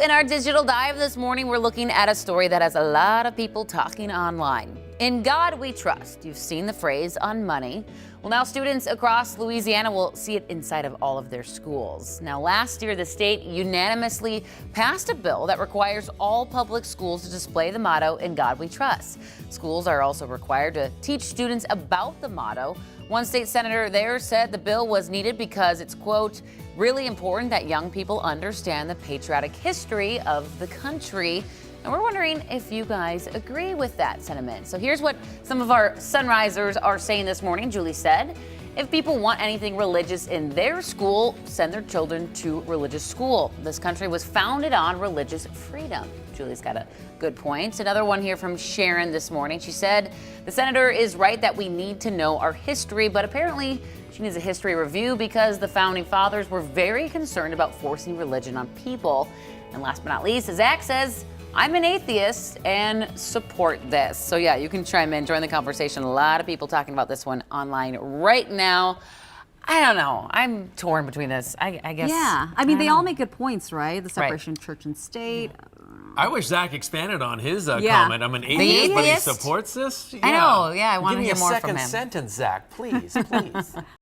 In our digital dive this morning, we're looking at a story that has a lot of people talking online. In God we trust. You've seen the phrase on money. Well, now students across Louisiana will see it inside of all of their schools. Now, last year, the state unanimously passed a bill that requires all public schools to display the motto, "In God we trust." Schools are also required to teach students about the motto. One state senator there said the bill was needed because it's, quote, really important that young people understand the patriotic history of the country. And we're wondering if you guys agree with that sentiment. So here's what some of our Sunrisers are saying this morning. Julie said, if people want anything religious in their school, send their children to religious school. This country was founded on religious freedom. Julie's got a good point. Another one here from Sharon this morning. She said, the senator is right that we need to know our history, but apparently she needs a history review because the founding fathers were very concerned about forcing religion on people. And last but not least, Zach says, I'm an atheist and support this. So yeah, you can chime in, join the conversation. A lot of people talking about this one online right now. I don't know. I'm torn between this. I guess. Yeah. I mean, they all make good points, right? The separation of church and state. I wish Zach expanded on his comment. I'm an atheist, but he supports this. I know. Yeah, I want to hear more Give me from a him. second sentence, Zach, please, please.